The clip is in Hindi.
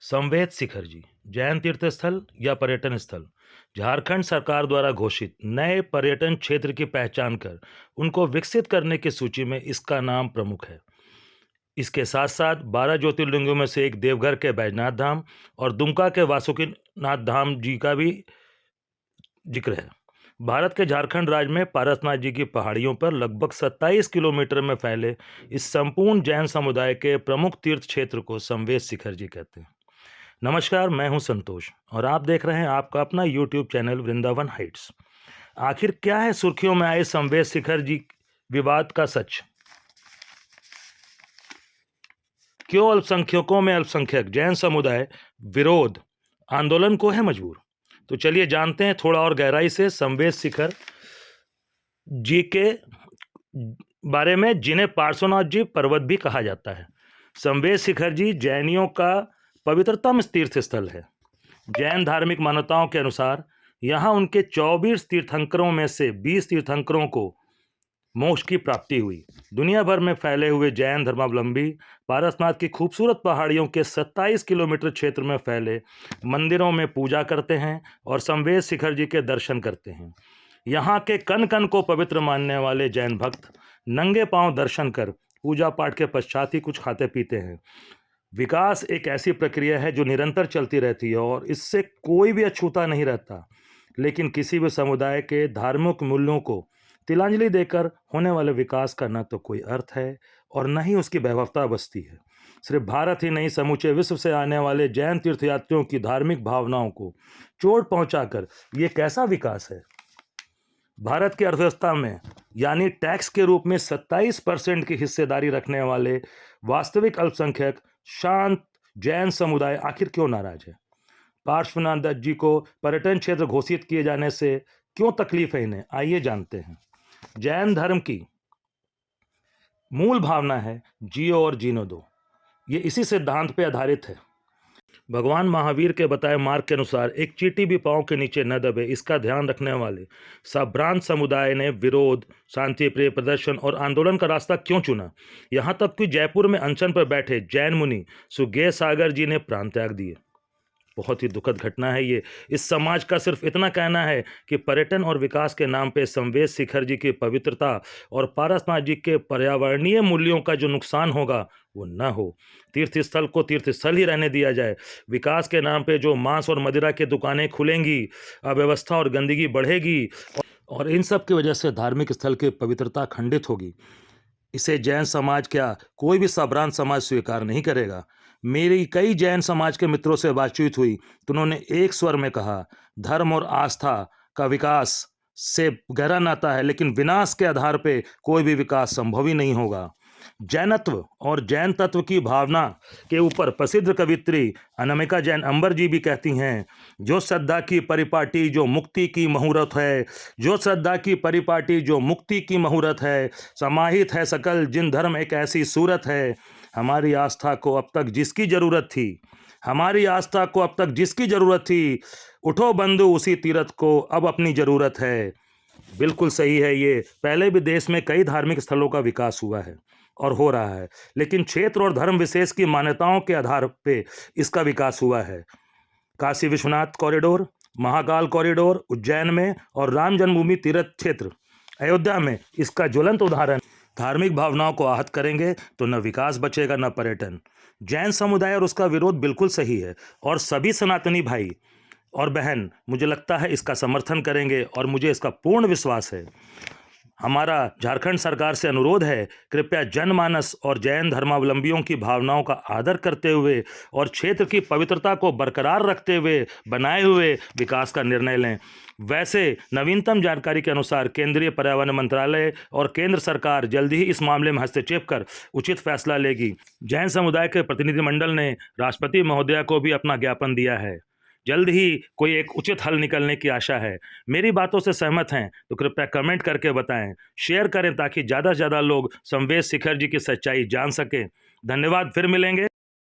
संवेद शिखर जी जैन तीर्थ स्थल या पर्यटन स्थल झारखंड सरकार द्वारा घोषित नए पर्यटन क्षेत्र की पहचान कर उनको विकसित करने की सूची में इसका नाम प्रमुख है। इसके साथ साथ 12 ज्योतिर्लिंगों में से एक देवघर के बैजनाथ धाम और दुमका के वासुकीनाथ धाम जी का भी जिक्र है। भारत के झारखंड राज्य में पारसनाथ जी की पहाड़ियों पर लगभग 27 किलोमीटर में फैले इस संपूर्ण जैन समुदाय के प्रमुख तीर्थ क्षेत्र को संवेद शिखर जी कहते हैं। नमस्कार, मैं हूं संतोष और आप देख रहे हैं आपका अपना यूट्यूब चैनल वृंदावन हाइट्स। आखिर क्या है सुर्खियों में आए संवेद शिखर जी विवाद का सच? क्यों अल्पसंख्यकों में अल्पसंख्यक जैन समुदाय विरोध आंदोलन को है मजबूर? तो चलिए जानते हैं थोड़ा और गहराई से संवेद शिखर जी के बारे में, जिन्हें पार्श्वनाथ जी पर्वत भी कहा जाता है। संवेद शिखर जी जैनियों का पवित्रतम तीर्थ स्थल है। जैन धार्मिक मान्यताओं के अनुसार यहाँ उनके 24 तीर्थंकरों में से 20 तीर्थंकरों को मोक्ष की प्राप्ति हुई। दुनिया भर में फैले हुए जैन धर्मावलंबी पारसनाथ की खूबसूरत पहाड़ियों के 27 किलोमीटर क्षेत्र में फैले मंदिरों में पूजा करते हैं और संवेद शिखर जी के दर्शन करते हैं। यहाँ के कण कण को पवित्र मानने वाले जैन भक्त नंगे पांव दर्शन कर पूजा पाठ के पश्चात ही कुछ खाते पीते हैं। विकास एक ऐसी प्रक्रिया है जो निरंतर चलती रहती है और इससे कोई भी अछूता नहीं रहता, लेकिन किसी भी समुदाय के धार्मिक मूल्यों को तिलांजलि देकर होने वाले विकास का न तो कोई अर्थ है और न ही उसकी वैभवता बसती है। सिर्फ भारत ही नहीं, समूचे विश्व से आने वाले जैन तीर्थयात्रियों की धार्मिक भावनाओं को चोट पहुंचाकर ये कैसा विकास है? भारत की अर्थव्यवस्था में यानी टैक्स के रूप में 27% की हिस्सेदारी रखने वाले वास्तविक अल्पसंख्यक शांत जैन समुदाय आखिर क्यों नाराज है? पार्श्वनाथ जी को पर्यटन क्षेत्र घोषित किए जाने से क्यों तकलीफ है इन्हें? आइए जानते हैं। जैन धर्म की मूल भावना है जियो और जीने दो। ये इसी सिद्धांत पर आधारित है। भगवान महावीर के बताए मार्ग के अनुसार एक चींटी भी पांव के नीचे न दबे, इसका ध्यान रखने वाले संभ्रांत समुदाय ने विरोध, शांति प्रिय प्रदर्शन और आंदोलन का रास्ता क्यों चुना? यहाँ तक कि जयपुर में अनशन पर बैठे जैन मुनि सुगेय सागर जी ने प्राण त्याग दिए। बहुत ही दुखद घटना है ये। इस समाज का सिर्फ इतना कहना है कि पर्यटन और विकास के नाम पे संवेद शिखर जी की पवित्रता और पारसनाथ जी के पर्यावरणीय मूल्यों का जो नुकसान होगा वो न हो। तीर्थस्थल को तीर्थस्थल ही रहने दिया जाए। विकास के नाम पे जो मांस और मदिरा की दुकानें खुलेंगी, अव्यवस्था और गंदगी बढ़ेगी और इन सब की वजह से धार्मिक स्थल की पवित्रता खंडित होगी, इसे जैन समाज क्या कोई भी संभ्रांत समाज स्वीकार नहीं करेगा। मेरी कई जैन समाज के मित्रों से बातचीत हुई तो उन्होंने एक स्वर में कहा, धर्म और आस्था का विकास से गहरा नाता है, लेकिन विनाश के आधार पे कोई भी विकास संभव ही नहीं होगा। जैनत्व और जैन तत्व की भावना के ऊपर प्रसिद्ध कवित्री अनामिका जैन अंबर जी भी कहती हैं, जो श्रद्धा की परिपाटी जो मुक्ति की मुहूर्त है, जो श्रद्धा की परिपाटी जो मुक्ति की मुहूर्त है, समाहित है सकल जिन धर्म एक ऐसी सूरत है। हमारी आस्था को अब तक जिसकी जरूरत थी, हमारी आस्था को अब तक जिसकी जरूरत थी, उठो बंधु उसी तीरथ को अब अपनी जरूरत है। बिल्कुल सही है ये। पहले भी देश में कई धार्मिक स्थलों का विकास हुआ है और हो रहा है, लेकिन क्षेत्र और धर्म विशेष की मान्यताओं के आधार पे इसका विकास हुआ है। काशी विश्वनाथ कॉरिडोर, महाकाल कॉरिडोर उज्जैन में और राम जन्मभूमि तीर्थ क्षेत्र अयोध्या में इसका ज्वलंत उदाहरण। धार्मिक भावनाओं को आहत करेंगे तो न विकास बचेगा न पर्यटन। जैन समुदाय और उसका विरोध बिल्कुल सही है और सभी सनातनी भाई और बहन मुझे लगता है इसका समर्थन करेंगे और मुझे इसका पूर्ण विश्वास है। हमारा झारखंड सरकार से अनुरोध है, कृपया जनमानस और जैन धर्मावलंबियों की भावनाओं का आदर करते हुए और क्षेत्र की पवित्रता को बरकरार रखते हुए बनाए हुए विकास का निर्णय लें। वैसे नवीनतम जानकारी के अनुसार केंद्रीय पर्यावरण मंत्रालय और केंद्र सरकार जल्दी ही इस मामले में हस्तक्षेप कर उचित फैसला लेगी। जैन समुदाय के प्रतिनिधिमंडल ने राष्ट्रपति महोदया को भी अपना ज्ञापन दिया है। जल्द ही कोई एक उचित हल निकलने की आशा है। मेरी बातों से सहमत हैं तो कृपया कमेंट करके बताएं, शेयर करें ताकि ज़्यादा से ज़्यादा लोग संवेद शिखर जी की सच्चाई जान सकें। धन्यवाद, फिर मिलेंगे।